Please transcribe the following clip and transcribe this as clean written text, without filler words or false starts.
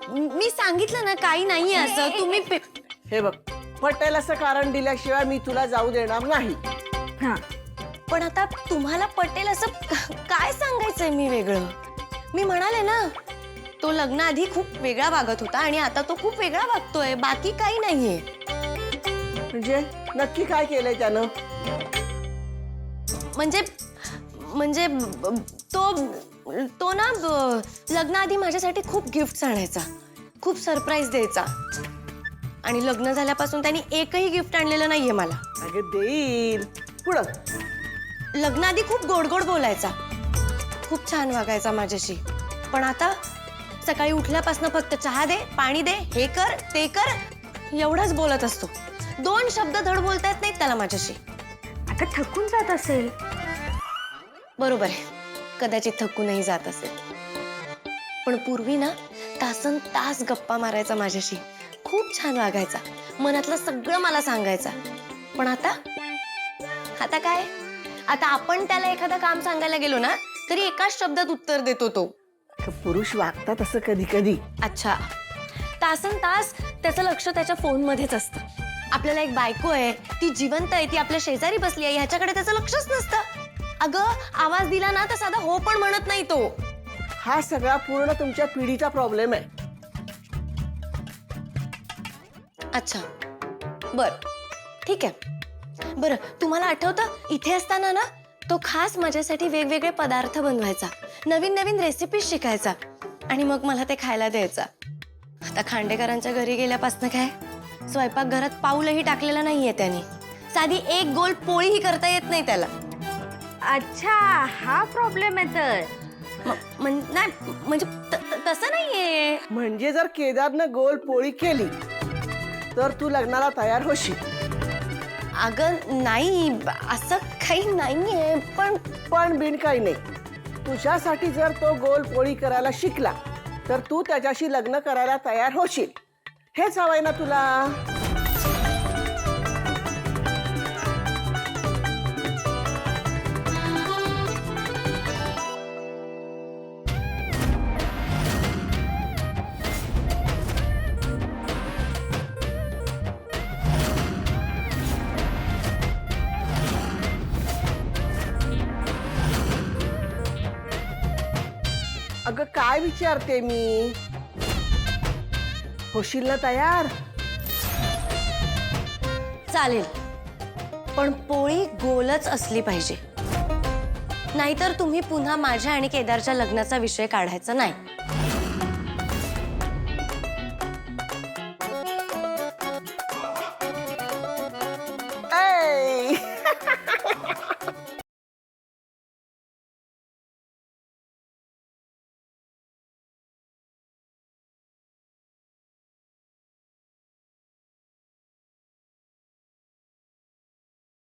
मी सांगितलं ना काही नाहीये असं. तुम्ही हे बघ, पटेल असं कारण दिल्याशिवाय मी तुला जाऊ देणार नाही. हा, पण आता तुम्हाला पटेल असं काय सांगायचंय मी वेगळं? मी म्हणाले ना, तो लग्नाआधी खूप वेगळा वागत होता आणि आता तो खूप वेगळा वागतोय, बाकी काही नाहीये. म्हणजे नक्की काय केलंय त्यानं? म्हणजे म्हणजे तो तो ना लग्नाआधी माझ्यासाठी खूप गिफ्ट्स आणायचा, खूप सरप्राईज द्यायचा. आणि लग्न झाल्यापासून त्यांनी एकही गिफ्ट आणलेलं नाहीये मला. अगं देईल. पुढं. लग्नाआधी खूप गोड गोड बोलायचा, खूप छान वागायचा माझ्याशी. पण आता सकाळी उठल्यापासून फक्त चहा दे, पाणी दे, हे कर ते कर एवढंच बोलत असतो. 2 शब्द धड बोलता येत नाहीत त्याला माझ्याशी. आता थकून जात असेल. बरोबर आहे, कदाचित थकूनही जात असेल. पण पूर्वी ना तासन तास गप्पा मारायचा माझ्याशी, खूप छान वागायचा, मनातलं सगळं मला सांगायचा. पण आता आता काय? आता आपण त्याला एखादं काम सांगायला गेलो ना तरी एकाच शब्दात उत्तर देतो तो. पुरुष वागतात असं कधी कधी. अच्छा, तासन तास त्याचं लक्ष त्याच्या फोनमध्येच असतं. आपल्याला एक बायको आहे, ती जिवंत आहे, ती आपल्या शेजारी बसली आहे, ह्याच्याकडे त्याचं लक्षच नसतं. अगं आवाज दिला ना तर साधा हो पण म्हणत नाही तो. हा सगळा पूर्ण तुमच्या पिढीचा प्रॉब्लेम आहे. अच्छा, बर, ठीक आहे. बरं, तुम्हाला आठवतं इथे असताना ना तो खास माझ्यासाठी वेगवेगळे पदार्थ बनवायचा, नवीन नवीन रेसिपी शिकायचा आणि मग मला ते खायला द्यायचा. आता खांडेकरांच्या घरी गेल्यापासून काय स्वयंपाकघरात पाऊलही टाकलेलं नाहीये त्याने. साधी एक गोल पोळीही करता येत नाही त्याला. अच्छा, हा प्रॉब्लेम आहे तर. नाही म्हणजे तसं नाहीये. म्हणजे जर केदारनं गोल पोळी केली तर तू लग्नाला तयार होशील? अगं नाही, असं काही नाहीये. पण बिन काही नाही. तुझ्यासाठी जर तो गोल पोळी करायला शिकला तर तू त्याच्याशी लग्न करायला तयार होशील. हेच हवंय ना तुला? अगं काय विचारते मी? होशील ना तयार? चालेल, पण पोळी गोलच असली पाहिजे. नाहीतर तुम्ही पुन्हा माझ्या आणि केदारच्या लग्नाचा विषय काढायचा नाही. ऐ!